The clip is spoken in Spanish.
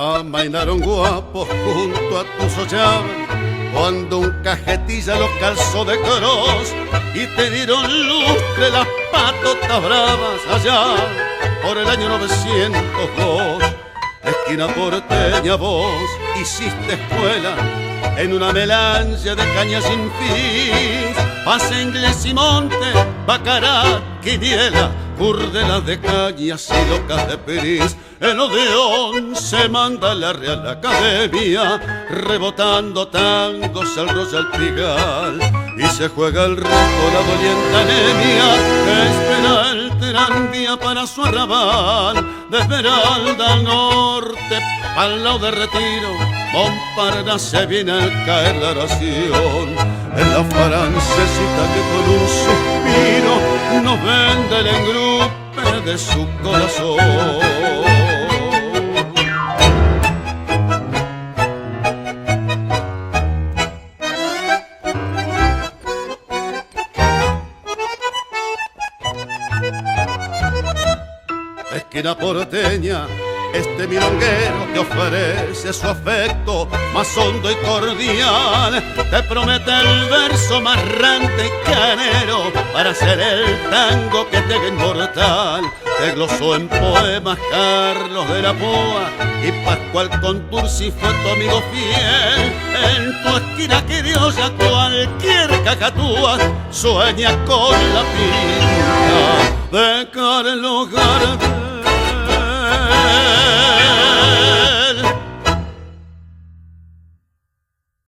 amainaron guapos junto a tu sollaba, cuando un cajetilla los calzó de cross y te dieron lustre las patotas bravas allá por el año 902. Esquina porteña vos hiciste escuela en una melange de cañas sin fin. Pase inglés y monte, bacará, quiniela, burdelas de cañas y locas de peris. El Odeón se manda a la Real Academia, rebotando tangos al Royal Pigal. Y se juega el reto la doliente anemia, que espera el tranvía para su arrabal. De Esmeralda al norte, al lado de Retiro, Montparnasse se viene al caer la oración. En la francesita que con un suspiro nos vende el engrupe de su corazón. Esquina porteña, este milonguero te ofrece su afecto más hondo y cordial. Te promete el verso más rante y canero para hacer el tango que te haga inmortal. Te glosó en poemas Carlos de la Poa y Pascual Contursi fue tu amigo fiel. En tu esquina que Dios ya cualquier cacatúa sueña con la pinta de Carlos Gardel.